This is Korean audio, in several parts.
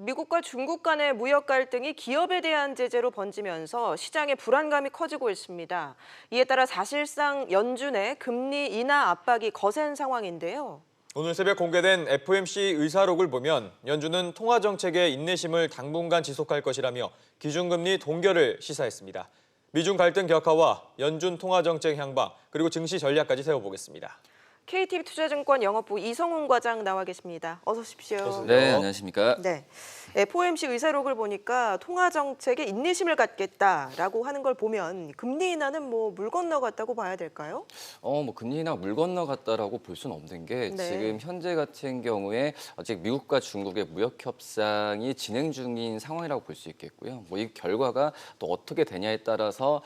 미국과 중국 간의 무역 갈등이 기업에 대한 제재로 번지면서 시장의 불안감이 커지고 있습니다. 이에 따라 사실상 연준의 금리 인하 압박이 거센 상황인데요. 오늘 새벽 공개된 FOMC 의사록을 보면 연준은 통화정책의 인내심을 당분간 지속할 것이라며 기준금리 동결을 시사했습니다. 미중 갈등 격화와 연준 통화정책 향방, 그리고 증시 전략까지 세워보겠습니다. KTB투자증권 영업부 이성훈 과장 나와 계십니다. 어서 오십시오. 네, 안녕하십니까. 네. FOMC 의사록을 보니까 통화 정책에 인내심을 갖겠다라고 하는 걸 보면 금리 인하는 물 건너갔다고 봐야 될까요? 금리 인하 물 건너갔다라고 볼 수는 없는 게 네. 지금 현재 같은 경우에 아직 미국과 중국의 무역 협상이 진행 중인 상황이라고 볼 수 있겠고요. 이 결과가 또 어떻게 되냐에 따라서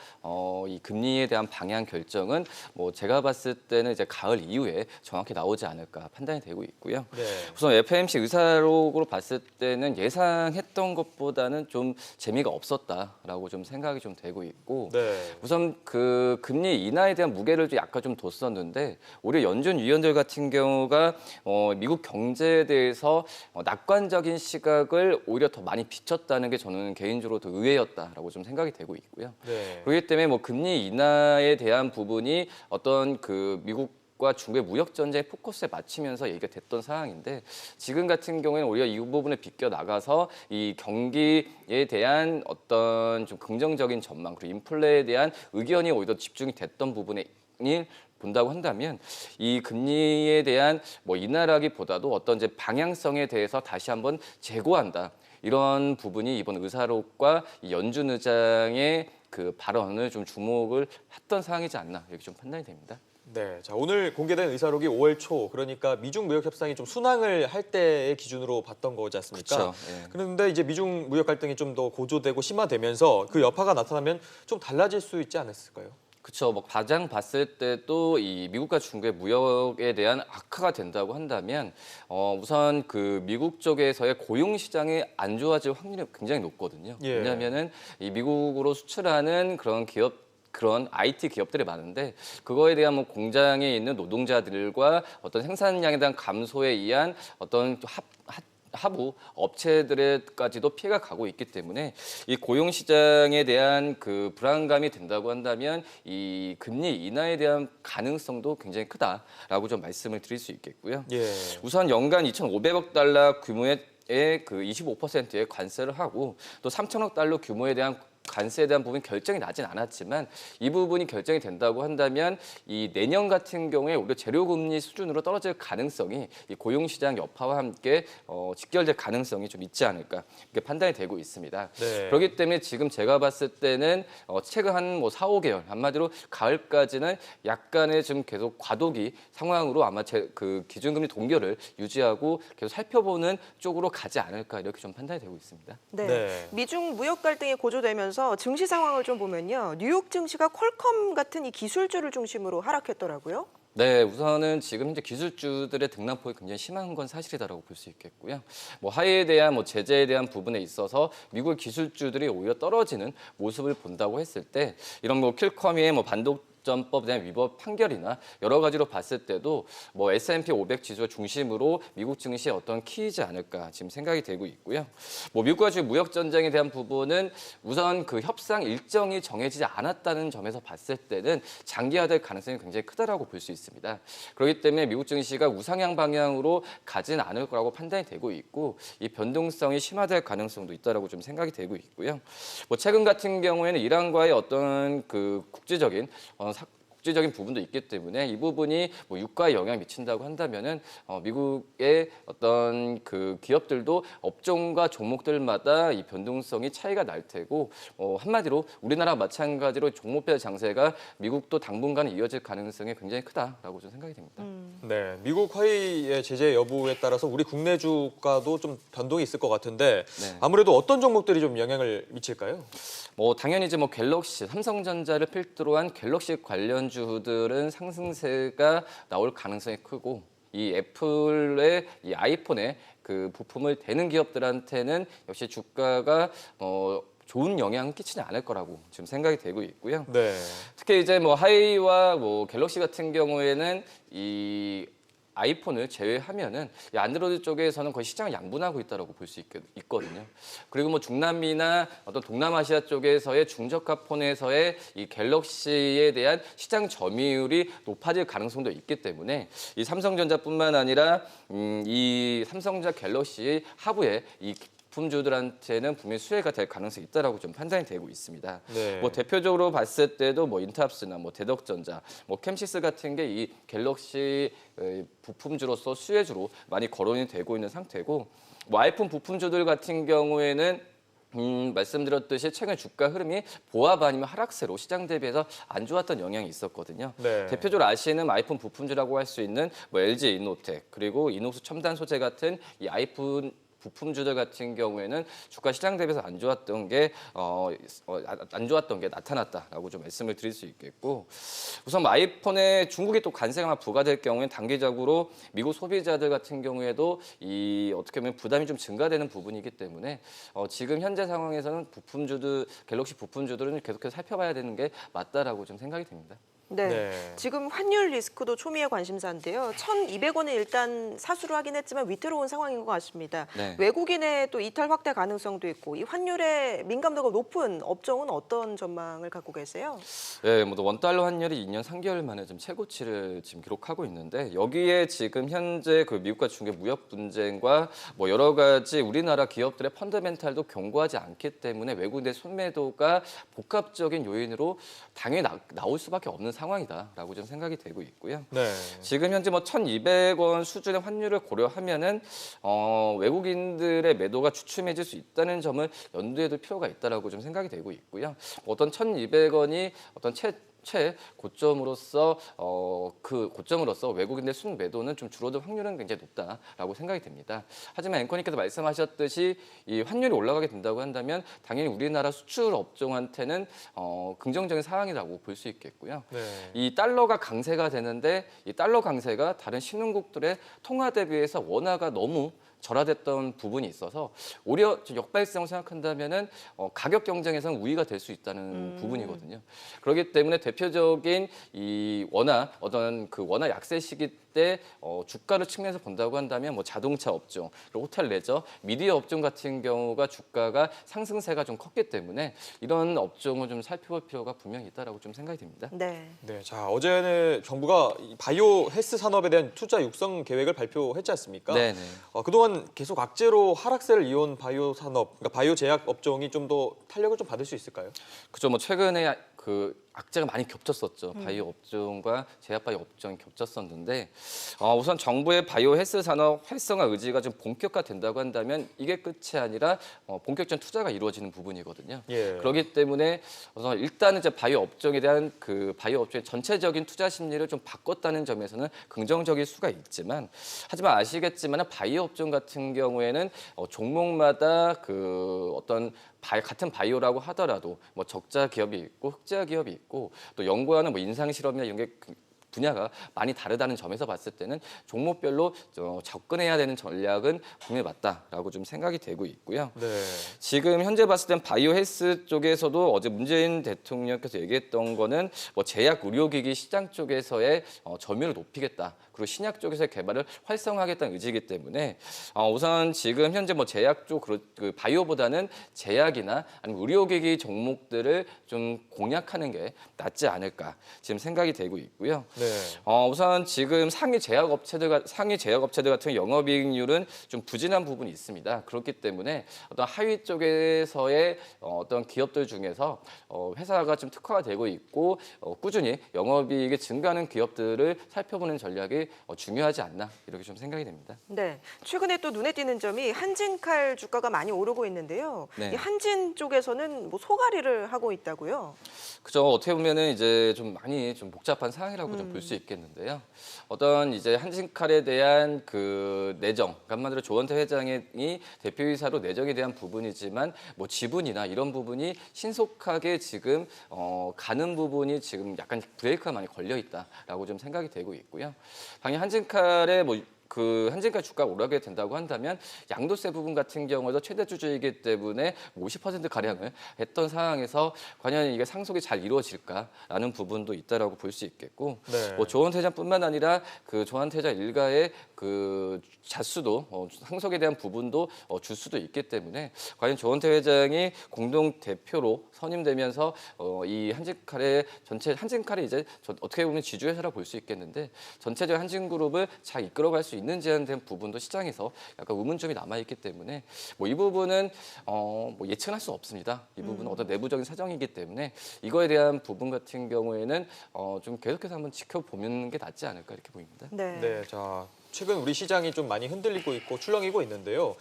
이 금리에 대한 방향 결정은 제가 봤을 때는 이제 가을 이후에 정확히 나오지 않을까 판단이 되고 있고요. 네. 우선 FOMC 의사록으로 봤을 때는 예상했던 것보다는 좀 재미가 없었다라고 좀 생각이 좀 되고 있고 네. 우선 그 금리 인하에 대한 무게를 약간 좀 뒀었는데 오히려 연준 위원들 같은 경우가 미국 경제에 대해서 낙관적인 시각을 오히려 더 많이 비쳤다는 게 저는 개인적으로 더 의외였다라고 좀 생각이 되고 있고요. 네. 그렇기 때문에 금리 인하에 대한 부분이 어떤 그 미국과 중국의 무역 전쟁의 포커스에 맞추면서 얘기가 됐던 상황인데 지금 같은 경우에는 오히려 이 부분을 비껴 나가서 이 경기에 대한 어떤 좀 긍정적인 전망 그리고 인플레에 대한 의견이 오히려 집중이 됐던 부분에 본다고 한다면 이 금리에 대한 인하라기보다도 어떤 이제 방향성에 대해서 다시 한번 재고한다. 이런 부분이 이번 의사록과 이 연준 의장의 그 발언을 좀 주목을 했던 상황이지 않나 이렇게 좀 판단이 됩니다. 네, 자 오늘 공개된 의사록이 5월 초, 그러니까 미중 무역 협상이 좀 순항을 할 때의 기준으로 봤던 거지 않습니까? 그렇죠. 예. 그런데 이제 미중 무역 갈등이 좀 더 고조되고 심화되면서 그 여파가 나타나면 좀 달라질 수 있지 않았을까요? 그렇죠. 가장 봤을 때도 이 미국과 중국의 무역에 대한 악화가 된다고 한다면 우선 그 미국 쪽에서의 고용 시장이 안 좋아질 확률이 굉장히 높거든요. 예. 왜냐하면은 이 미국으로 수출하는 그런 IT 기업들이 많은데 그거에 대한 공장에 있는 노동자들과 어떤 생산량에 대한 감소에 의한 어떤 하부 업체들에까지도 피해가 가고 있기 때문에 이 고용 시장에 대한 그 불안감이 된다고 한다면 이 금리 인하에 대한 가능성도 굉장히 크다라고 좀 말씀을 드릴 수 있겠고요. 예. 우선 연간 2,500억 달러 규모의 그 25%의 관세를 하고 또 3천억 달러 규모에 대한 관세에 대한 부분이 결정이 나진 않았지만 이 부분이 결정이 된다고 한다면 이 내년 같은 경우에 오히려 재료금리 수준으로 떨어질 가능성이 이 고용시장 여파와 함께 직결될 가능성이 좀 있지 않을까 이렇게 판단이 되고 있습니다. 네. 그렇기 때문에 지금 제가 봤을 때는 최근 한 4, 5개월 한마디로 가을까지는 약간의 좀 계속 과도기 상황으로 아마 그 기준금리 동결을 유지하고 계속 살펴보는 쪽으로 가지 않을까 이렇게 좀 판단이 되고 있습니다. 네. 네. 미중 무역 갈등이 고조되면서 증시 상황을 좀 보면요. 뉴욕 증시가 퀄컴 같은 이 기술주를 중심으로 하락했더라고요. 네, 우선은 지금 현재 기술주들의 등락폭이 굉장히 심한 건 사실이다라고 볼 수 있겠고요. 하이에 대한 제재에 대한 부분에 있어서 미국 기술주들이 오히려 떨어지는 모습을 본다고 했을 때 이런 퀄컴의 반독점법에 대한 위법 판결이나 여러 가지로 봤을 때도 S&P 500 지수 중심으로 미국 증시의 어떤 키이지 않을까 지금 생각이 되고 있고요. 미국과 중국 무역 전쟁에 대한 부분은 우선 그 협상 일정이 정해지지 않았다는 점에서 봤을 때는 장기화될 가능성이 굉장히 크다라고 볼 수 있습니다. 그렇기 때문에 미국 증시가 우상향 방향으로 가진 않을 거라고 판단이 되고 있고 이 변동성이 심화될 가능성도 있다라고 좀 생각이 되고 있고요. 최근 같은 경우에는 이란과의 어떤 그 국제적인 부분도 있기 때문에 이 부분이 유가에 영향을 미친다고 한다면은 미국의 어떤 그 기업들도 업종과 종목들마다 이 변동성이 차이가 날 테고 한마디로 우리나라 마찬가지로 종목별 장세가 미국도 당분간 이어질 가능성이 굉장히 크다라고 좀 생각이 됩니다. 네, 미국 화이의 제재 여부에 따라서 우리 국내 주가도 좀 변동이 있을 것 같은데 네. 아무래도 어떤 종목들이 좀 영향을 미칠까요? 당연히 이제 갤럭시, 삼성전자를 필두로 한 갤럭시 관련주들은 상승세가 나올 가능성이 크고 이 애플의 이 아이폰에 그 부품을 대는 기업들한테는 역시 주가가 좋은 영향을 끼치지 않을 거라고 지금 생각이 되고 있고요. 네. 특히 이제 하이와 갤럭시 같은 경우에는 이 아이폰을 제외하면은 이 안드로이드 쪽에서는 거의 시장을 양분하고 있다라고 볼 수 있거든요. 그리고 뭐 중남미나 어떤 동남아시아 쪽에서의 중저가 폰에서의 이 갤럭시에 대한 시장 점유율이 높아질 가능성도 있기 때문에 이 삼성전자뿐만 아니라 이 삼성전자 갤럭시 하부에 이 부품주들한테는 분명히 수혜가 될 가능성이 있다라고 좀 판단이 되고 있습니다. 네. 뭐 대표적으로 봤을 때도 뭐 인탑스나 뭐 대덕전자, 뭐 캠시스 같은 게 이 갤럭시 부품주로서 수혜주로 많이 거론이 되고 있는 상태고, 뭐 아이폰 부품주들 같은 경우에는 말씀드렸듯이 최근 주가 흐름이 보합 아니면 하락세로 시장 대비해서 안 좋았던 영향이 있었거든요. 네. 대표적으로 아시는 아이폰 부품주라고 할 수 있는 뭐 LG 이노텍 그리고 이노스 첨단 소재 같은 이 아이폰 부품주들 같은 경우에는 주가 시장 대비해서 안 좋았던 게 나타났다라고 좀 말씀을 드릴 수 있겠고, 우선 뭐 아이폰에 중국이 또 관세가 부과될 경우에 단기적으로 미국 소비자들 같은 경우에도 이 어떻게 보면 부담이 좀 증가되는 부분이기 때문에 지금 현재 상황에서는 갤럭시 부품주들은 계속해서 살펴봐야 되는 게 맞다라고 좀 생각이 됩니다. 네. 네. 지금 환율 리스크도 초미의 관심사인데요. 1,200원은 일단 사수를 하긴 했지만 위태로운 상황인 것 같습니다. 네. 외국인의 또 이탈 확대 가능성도 있고 이 환율의 민감도가 높은 업종은 어떤 전망을 갖고 계세요? 네, 뭐 원달러 환율이 2년 3개월 만에 좀 최고치를 지금 기록하고 있는데, 여기에 지금 현재 그 미국과 중국의 무역 분쟁과 뭐 여러 가지 우리나라 기업들의 펀더멘탈도 견고하지 않기 때문에 외국인의 순매도가 복합적인 요인으로 당연히 나올 수밖에 없는 상황이다라고 좀 생각이 되고 있고요. 네. 지금 현재 뭐 1,200원 수준의 환율을 고려하면은 외국인들의 매도가 주춤해질 수 있다는 점을 염두에 둘 필요가 있다라고 좀 생각이 되고 있고요. 어떤 1,200원이 어떤 고점으로서 그 고점으로서 외국인의 순매도는 좀 줄어들 확률은 굉장히 높다라고 생각이 됩니다. 하지만 앵커님께서 말씀하셨듯이 이 환율이 올라가게 된다고 한다면 당연히 우리나라 수출 업종한테는 긍정적인 상황이라고 볼 수 있겠고요. 네. 이 달러가 강세가 되는데 이 달러 강세가 다른 신흥국들의 통화 대비해서 원화가 너무 절하됐던 부분이 있어서 오히려 역발상을 생각한다면은 가격 경쟁에서는 우위가 될 수 있다는 부분이거든요. 그렇기 때문에 대표적인 이 원화 약세 시기 때 주가를 측면에서 본다고 한다면 뭐 자동차 업종, 그리고 호텔 레저, 미디어 업종 같은 경우가 주가가 상승세가 좀 컸기 때문에 이런 업종을 좀 살펴볼 필요가 분명히 있다라고 좀 생각이 됩니다. 네. 네. 자, 어제는 정부가 이 바이오 헬스 산업에 대한 투자 육성 계획을 발표했지 않습니까? 네네. 그동안 계속 악재로 하락세를 이어온 바이오 산업, 그러니까 바이오 제약 업종이 좀 더 탄력을 좀 받을 수 있을까요? 그죠. 뭐 최근에 그 악재가 많이 겹쳤었죠. 바이오 업종과 제약 바이오 업종이 겹쳤었는데 우선 정부의 바이오 헬스 산업 활성화 의지가 좀 본격화된다고 한다면 이게 끝이 아니라 본격적인 투자가 이루어지는 부분이거든요. 예. 그렇기 때문에 우선 일단은 이제 바이오 업종에 대한 그 바이오 업종의 전체적인 투자 심리를 좀 바꿨다는 점에서는 긍정적일 수가 있지만, 하지만 아시겠지만 바이오 업종 같은 경우에는 종목마다 그 어떤 같은 바이오라고 하더라도 뭐 적자 기업이 있고 흑자 기업이 있고 또 연구하는 뭐 인상 실험이나 이런 게 분야가 많이 다르다는 점에서 봤을 때는 종목별로 접근해야 되는 전략은 분명히 맞다라고 좀 생각이 되고 있고요. 네. 지금 현재 봤을 땐 바이오 헬스 쪽에서도 어제 문재인 대통령께서 얘기했던 거는 뭐 제약 의료기기 시장 쪽에서의 점유율을 높이겠다. 그리고 신약 쪽에서의 개발을 활성화하겠다는 의지이기 때문에 우선 지금 현재 뭐 제약 쪽 그 바이오보다는 제약이나 아니면 의료기기 종목들을 좀 공략하는 게 낫지 않을까 지금 생각이 되고 있고요. 네. 우선 지금 상위 제약 업체들 같은 영업이익률은 좀 부진한 부분이 있습니다. 그렇기 때문에 어떤 하위 쪽에서의 어떤 기업들 중에서 회사가 좀 특화가 되고 있고 꾸준히 영업이익이 증가하는 기업들을 살펴보는 전략이 중요하지 않나 이렇게 좀 생각이 됩니다. 네. 최근에 또 눈에 띄는 점이 한진칼 주가가 많이 오르고 있는데요. 네. 이 한진 쪽에서는 뭐 소가리를 하고 있다고요. 그죠. 어떻게 보면은 이제 좀 많이 좀 복잡한 상황이라고 좀 볼 수 있겠는데요. 어떤 이제 한진칼에 대한 그 내정, 한마디로 조원태 회장이 대표이사로 내정에 대한 부분이지만 뭐 지분이나 이런 부분이 신속하게 지금 가는 부분이 지금 약간 브레이크가 많이 걸려 있다라고 좀 생각이 되고 있고요. 당연히 한진칼의 뭐 그 한진카 주가가 오르게 된다고 한다면 양도세 부분 같은 경우에도 최대 주주이기 때문에 50% 가량을 했던 상황에서 과연 이게 상속이 잘 이루어질까라는 부분도 있다라고 볼 수 있겠고 네. 뭐 조원태자뿐만 아니라 그 조원태자 일가의 그 자수도 상속에 대한 부분도 줄 수도 있기 때문에 과연 조원태 회장이 공동 대표로 선임되면서 이 한진칼의 전체 한진칼이 이제 어떻게 보면 지주회사라 볼 수 있겠는데 전체적 한진그룹을 잘 이끌어갈 수 있는지에 대한 부분도 시장에서 약간 의문점이 남아 있기 때문에 뭐 이 부분은 뭐 예측할 수 없습니다. 이 부분은 어떤 내부적인 사정이기 때문에 이거에 대한 부분 같은 경우에는 좀 계속해서 한번 지켜보는 게 낫지 않을까 이렇게 보입니다. 네. 네, 자, 최근 우리 시장이 좀 많이 흔들리고 있고 출렁이고 있는데요.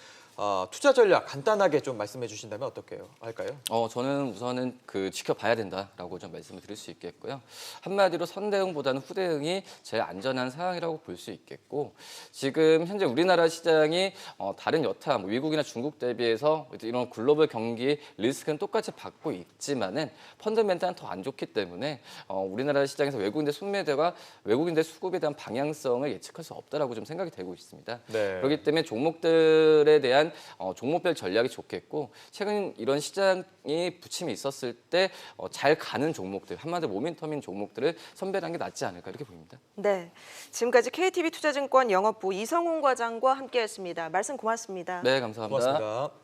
투자 전략 간단하게 좀 말씀해 주신다면 어떻게 할까요? 저는 우선은 그 지켜봐야 된다라고 좀 말씀을 드릴 수 있겠고요. 한마디로 선대응보다는 후대응이 제일 안전한 상황이라고 볼 수 있겠고 지금 현재 우리나라 시장이 다른 여타 뭐 미국이나 중국 대비해서 이런 글로벌 경기 리스크는 똑같이 받고 있지만은 펀더멘탈은 더 안 좋기 때문에 우리나라 시장에서 외국인들 수급에 대한 방향성을 예측할 수 없다라고 좀 생각이 되고 있습니다. 네. 그렇기 때문에 종목들에 대한 종목별 전략이 좋겠고 최근 이런 시장이 부침이 있었을 때 잘 가는 종목들 한마디로 모멘텀인 종목들을 선별하는 게 낫지 않을까 이렇게 보입니다. 네. 지금까지 KTB 투자증권 영업부 이성훈 과장과 함께했습니다. 말씀 고맙습니다. 네, 감사합니다. 고맙습니다.